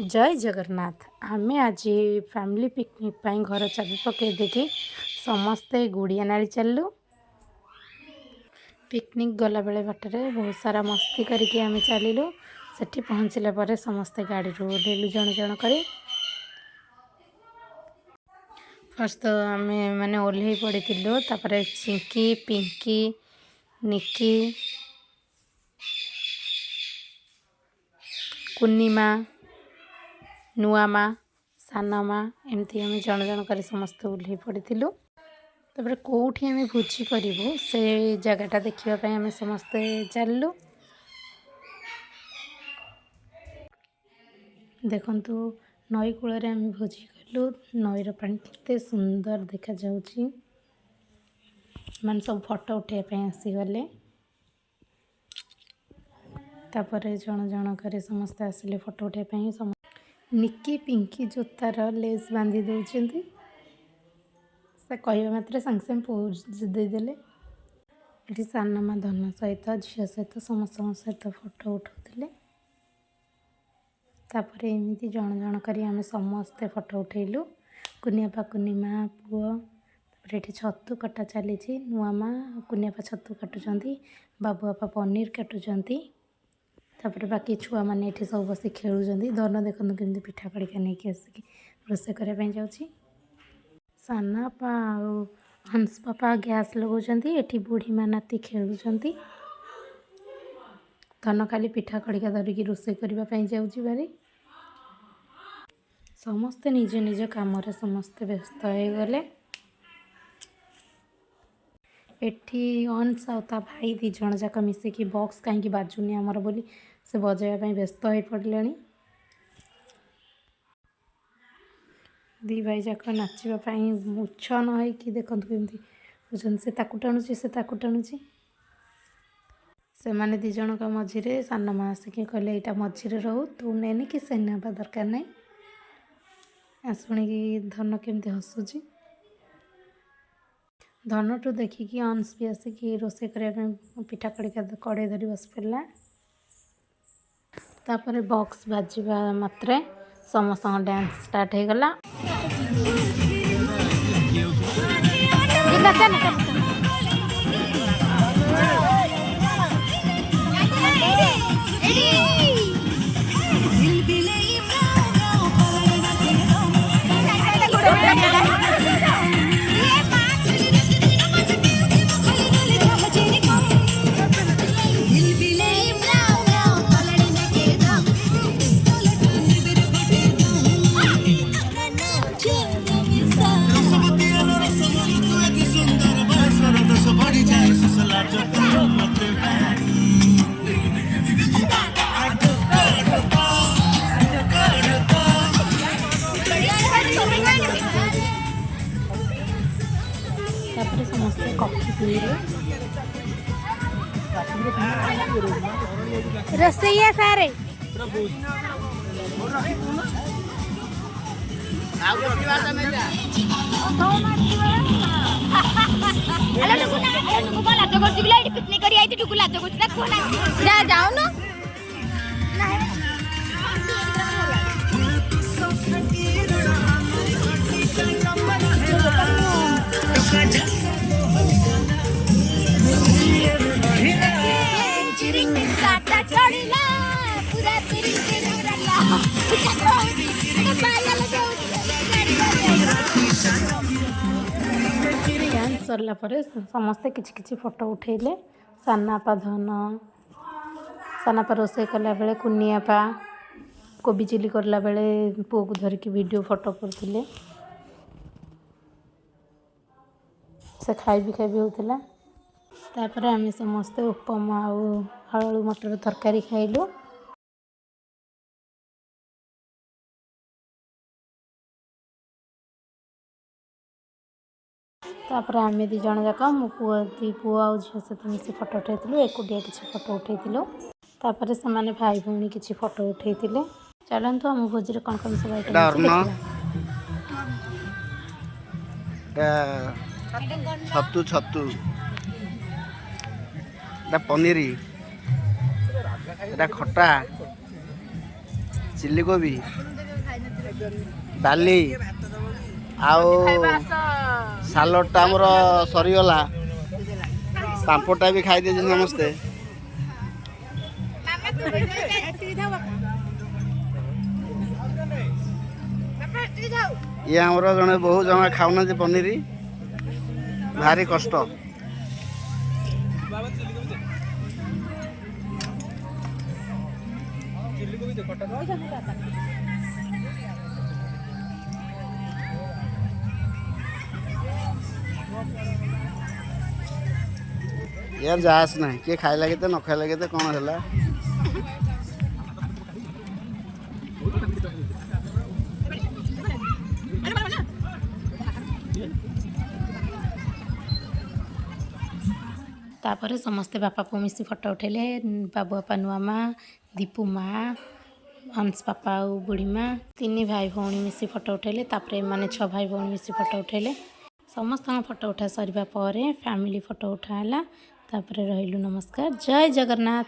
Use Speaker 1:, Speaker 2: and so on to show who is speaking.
Speaker 1: जय जगन्नाथ। आमे आज फैमिली पिकनिक पाई घर चाबी पकई देखी समस्ते गुड़िया नाली चलू। पिकनिक गला बेले बाटरे बहुत सारा मस्ती करके आमे चलू। सेठी पहुँचला पर समस्ते गाड़ी रू ओह्लैलु जण जण करी। फर्स्ट तो आमे माने ओह्लै पड़ीलु, तापर चिंकी, पिंकी, निकी, कुन्नीमा, नुआमा, सानमा एमती आम जन जन कर समस्त ओह्लै पड़ीलु। तापर कौटी आम भोजी करूँ से जगटा देखापी आम समस्ते चलू। देखु नई कूल आम भोजी कलु। नईर पानी केते सुंदर देखा जाउची। माने सब फोटो उठाइबा आसीगले। तापर जन जन कर समस्ते आसिले फोटो उठाइबा। निकी पिंकी जोतार लेस बांधी दौरान से कहवा मात्र सांगे सांगे पोज देदेले। ये सानमा धन सहित झील सहित समस्त सहित फोटो उठाते। तापर एमती जन जन कर आम समस्ते फोटो उठेलु। कुनियापा कुनिमा पुओ। तापर ये छतु कटा चली। नुआमा कुनियापा छतु काटुंट, बाबू बापा पनीर काटुंट। तापर बाकी छुआ मैंने ये सब बस खेलुं। धन देखो केमती पिठा खड़िका नहीं आसिक रोषे करने जाऊँगी। सानापा हंस पापा गैस लगाउछंती। एठी बुढ़ी माँ नाती खेलुंट। धन खाली पिठा खड़िका धरिकी रोषे करने जाऊँगी बारी। समस्ते निज निज काम समस्ते व्यस्त हो गले। एठी अंश आ ता भाई दी जण जाक मिसिकी बॉक्स कहीं बाजुनी आमर बोली से बजाइबा व्यस्त हो पड़े। दी भाई जाक नाचापी मुछ न हो देखु केमती से टाणुची से टाणुची। से मैंने दी जन का मझीरे सानमा आसिक कहले यहाँ मझीरे रहू तू नेनी कि से ना दरकार नहीं। शुणी धन केमती हसुची। धनटू देखिकी अंश भी आसिक रोषे करने पिठा कड़िका कड़े धरी बस पड़ा। तापर बॉक्स बाजिबा मात्रे समस्त डांस स्टार्ट हो गला। समस्ते कॉफी पीले। रसैया सारे पिकनिक जाओ ना सरला परे समस्ते किछि किछि फोटो उठेले। सानापा धन सानापा रोषे कला बेले कुनियापा कोबी चिली करला बेले पुओ को धरिकी वीडियो फोटो करथिले। से खाइबी होता। तापर आम समस्ते उपमा आलू मटर तरकारी खाइलु। तापर आम दी जन जाक मो पुओ आ झील सहित मिसी फोटो उठेलु। एकुटिया किसी फोटो उठेलु। तापर से माने भाई भौणी किसी फोटो उठेइतिले। चलतु आम भोजी कौन कौन सब
Speaker 2: छतु छतु पनीर खटा ଚିଲି କୋବି ଡାଲି ଆଉ ସାଲଡ଼ଟା ଆମର ସରିଗଲା। ପାମ୍ପଡ଼ଟା ବି ଖାଇଦେଇଛୁ ସମସ୍ତେ। ଇଏ ଆମର ଜଣେ ବୋହୁ ଜମା ଖାଉନାହାନ୍ତି ପନିର, ଭାରି କଷ୍ଟ। यार जास ना किए खाइला केते न खाइला केते कौन है।
Speaker 1: तापर समस्ते बापा पुओ मिसी फोटो उठेले। बाबू बापा नुआ माँ दीपू माँ हंस पापा और बुढ़ी माँ तीन भाई भौणी मिसी फोटो उठेले। तापर माने 6 भाई भौणी मिसी फोटो उठेले। समस्त फोटो उठा सरिबा परे फैमिली फोटो उठाला। तापर रहिलु नमस्कार। जय जगन्नाथ।